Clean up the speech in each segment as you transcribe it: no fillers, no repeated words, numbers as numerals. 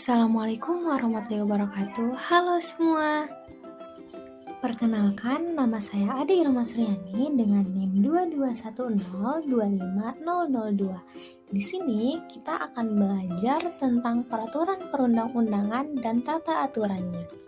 Assalamualaikum warahmatullahi wabarakatuh. Halo semua. Perkenalkan, nama saya Ade Irma Suryani dengan NIM 221025002. Di sini kita akan belajar tentang peraturan perundang-undangan dan tata aturannya.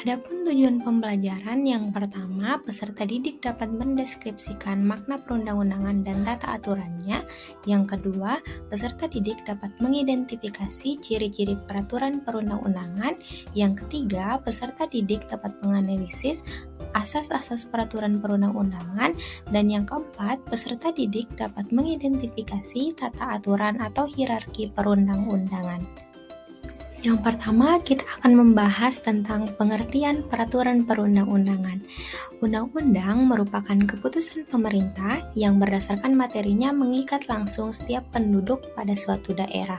Adapun tujuan pembelajaran yang pertama, peserta didik dapat mendeskripsikan makna perundang-undangan dan tata aturannya. Yang kedua, peserta didik dapat mengidentifikasi ciri-ciri peraturan perundang-undangan. Yang ketiga, peserta didik dapat menganalisis asas-asas peraturan perundang-undangan. Dan yang keempat, peserta didik dapat mengidentifikasi tata aturan atau hierarki perundang-undangan. Yang pertama, kita akan membahas tentang pengertian peraturan perundang-undangan. Undang-undang merupakan keputusan pemerintah yang berdasarkan materinya mengikat langsung setiap penduduk pada suatu daerah.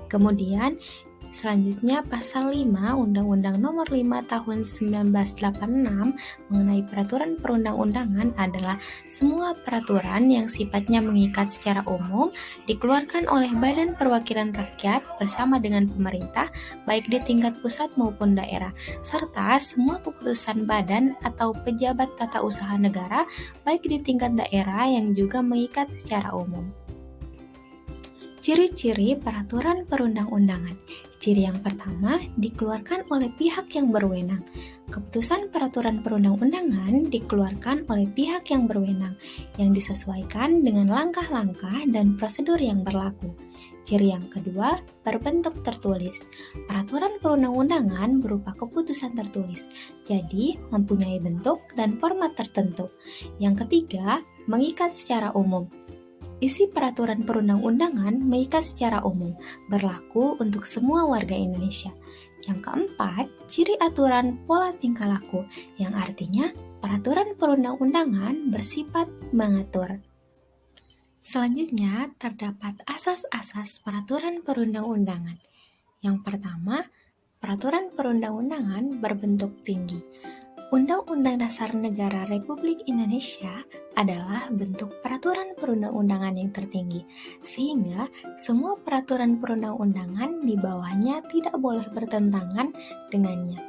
Kemudian, selanjutnya Pasal 5 Undang-Undang Nomor 5 Tahun 1986 mengenai peraturan perundang-undangan adalah semua peraturan yang sifatnya mengikat secara umum dikeluarkan oleh Badan Perwakilan Rakyat bersama dengan pemerintah baik di tingkat pusat maupun daerah, serta semua keputusan badan atau pejabat tata usaha negara baik di tingkat daerah yang juga mengikat secara umum. Ciri-ciri peraturan perundang-undangan. Ciri yang pertama, dikeluarkan oleh pihak yang berwenang. Keputusan peraturan perundang-undangan dikeluarkan oleh pihak yang berwenang, yang disesuaikan dengan langkah-langkah dan prosedur yang berlaku. Ciri yang kedua, berbentuk tertulis. Peraturan perundang-undangan berupa keputusan tertulis, jadi mempunyai bentuk dan format tertentu. Yang ketiga, mengikat secara umum. Isi peraturan perundang-undangan mengikat secara umum, berlaku untuk semua warga Indonesia. Yang keempat, ciri aturan pola tingkah laku, yang artinya peraturan perundang-undangan bersifat mengatur. Selanjutnya, terdapat asas-asas peraturan perundang-undangan. Yang pertama, peraturan perundang-undangan berbentuk tinggi. Undang-Undang Dasar Negara Republik Indonesia adalah bentuk peraturan perundang-undangan yang tertinggi, sehingga semua peraturan perundang-undangan di bawahnya tidak boleh bertentangan dengannya.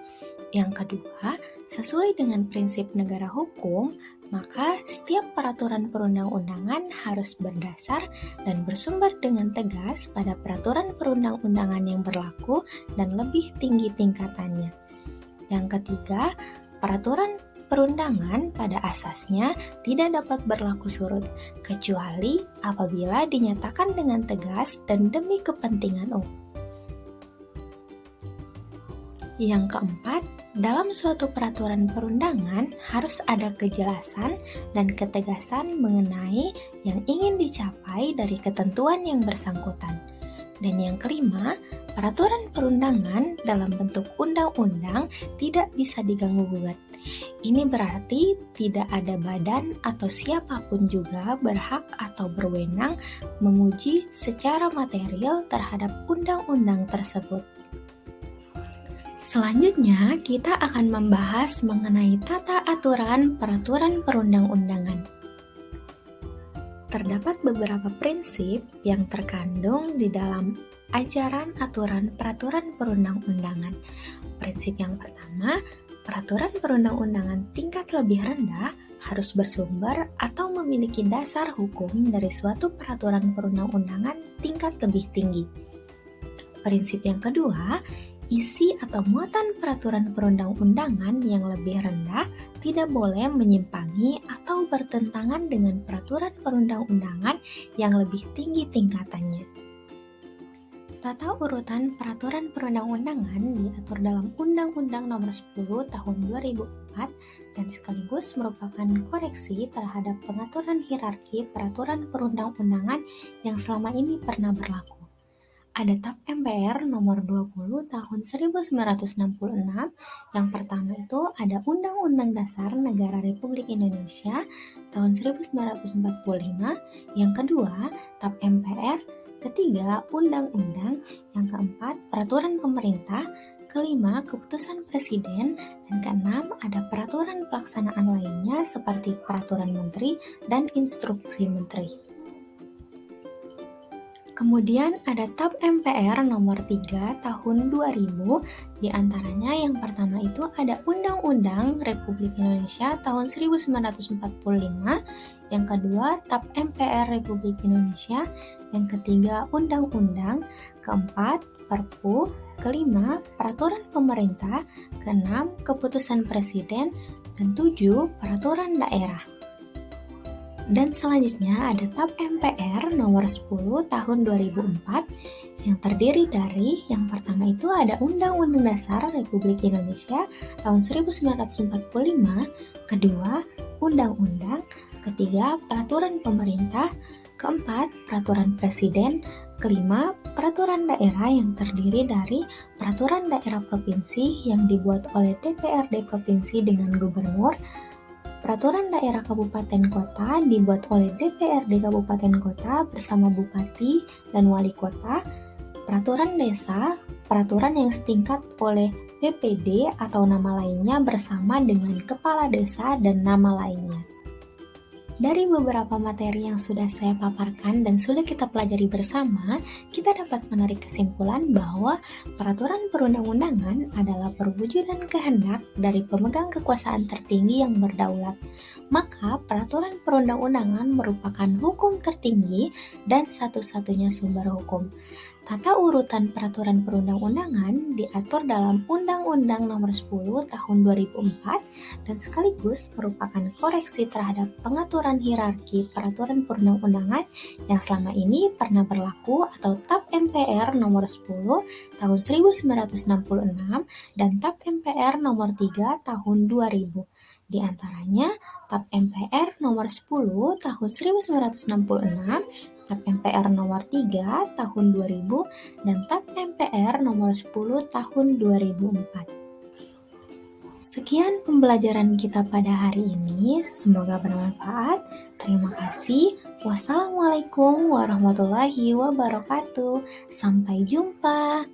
Yang kedua, sesuai dengan prinsip negara hukum, maka setiap peraturan perundang-undangan harus berdasar dan bersumber dengan tegas pada peraturan perundang-undangan yang berlaku dan lebih tinggi tingkatannya. Yang ketiga, peraturan perundangan pada asasnya tidak dapat berlaku surut, kecuali apabila dinyatakan dengan tegas dan demi kepentingan umum. Yang keempat, dalam suatu peraturan perundangan harus ada kejelasan dan ketegasan mengenai yang ingin dicapai dari ketentuan yang bersangkutan. Dan yang kelima, peraturan perundangan dalam bentuk undang-undang tidak bisa diganggu-gugat. Ini berarti tidak ada badan atau siapapun juga berhak atau berwenang memuji secara material terhadap undang-undang tersebut. Selanjutnya, kita akan membahas mengenai tata aturan peraturan perundang-undangan. Terdapat beberapa prinsip yang terkandung di dalam ajaran aturan peraturan perundang-undangan. Prinsip yang pertama, peraturan perundang-undangan tingkat lebih rendah harus bersumber atau memiliki dasar hukum dari suatu peraturan perundang-undangan tingkat lebih tinggi. Prinsip yang kedua, isi atau muatan peraturan perundang-undangan yang lebih rendah tidak boleh menyimpangi atau bertentangan dengan peraturan perundang-undangan yang lebih tinggi tingkatannya. Tata urutan peraturan perundang-undangan diatur dalam Undang-Undang Nomor 10 Tahun 2004 dan sekaligus merupakan koreksi terhadap pengaturan hierarki peraturan perundang-undangan yang selama ini pernah berlaku. Ada TAP MPR nomor 20 tahun 1966. Yang pertama itu ada Undang-Undang Dasar Negara Republik Indonesia tahun 1945. Yang kedua, TAP MPR. Ketiga, Undang-Undang. Yang keempat, Peraturan Pemerintah. Kelima, Keputusan Presiden. Dan keenam, ada peraturan pelaksanaan lainnya seperti Peraturan Menteri dan Instruksi Menteri. Kemudian ada TAP MPR nomor 3 tahun 2000, di antaranya yang pertama itu ada Undang-Undang Republik Indonesia tahun 1945, yang kedua TAP MPR Republik Indonesia, yang ketiga Undang-Undang, keempat Perpu, kelima Peraturan Pemerintah, keenam Keputusan Presiden, dan 7 Peraturan Daerah. Dan selanjutnya ada TAP MPR nomor 10 tahun 2004 yang terdiri dari yang pertama itu ada Undang-Undang Dasar Republik Indonesia tahun 1945, kedua Undang-Undang, ketiga Peraturan Pemerintah, keempat Peraturan Presiden, kelima Peraturan Daerah yang terdiri dari Peraturan Daerah Provinsi yang dibuat oleh DPRD Provinsi dengan Gubernur, Peraturan Daerah Kabupaten Kota dibuat oleh DPRD Kabupaten Kota bersama Bupati dan Wali Kota. Peraturan Desa, peraturan yang setingkat oleh BPD atau nama lainnya bersama dengan Kepala Desa dan nama lainnya. Dari beberapa materi yang sudah saya paparkan dan sudah kita pelajari bersama, kita dapat menarik kesimpulan bahwa peraturan perundang-undangan adalah perwujudan kehendak dari pemegang kekuasaan tertinggi yang berdaulat. Maka, peraturan perundang-undangan merupakan hukum tertinggi dan satu-satunya sumber hukum. Tata urutan peraturan perundang-undangan diatur dalam Undang-Undang Nomor 10 Tahun 2004 dan sekaligus merupakan koreksi terhadap pengaturan hierarki peraturan perundang-undangan yang selama ini pernah berlaku atau TAP MPR Nomor 10 Tahun 1966 dan TAP MPR Nomor 3 Tahun 2000. Di antaranya TAP MPR Nomor 10 Tahun 1966, TAP MPR nomor 3 tahun 2000, dan TAP MPR nomor 10 tahun 2004. Sekian pembelajaran kita pada hari ini, semoga bermanfaat. Terima kasih. Wassalamualaikum warahmatullahi wabarakatuh. Sampai jumpa.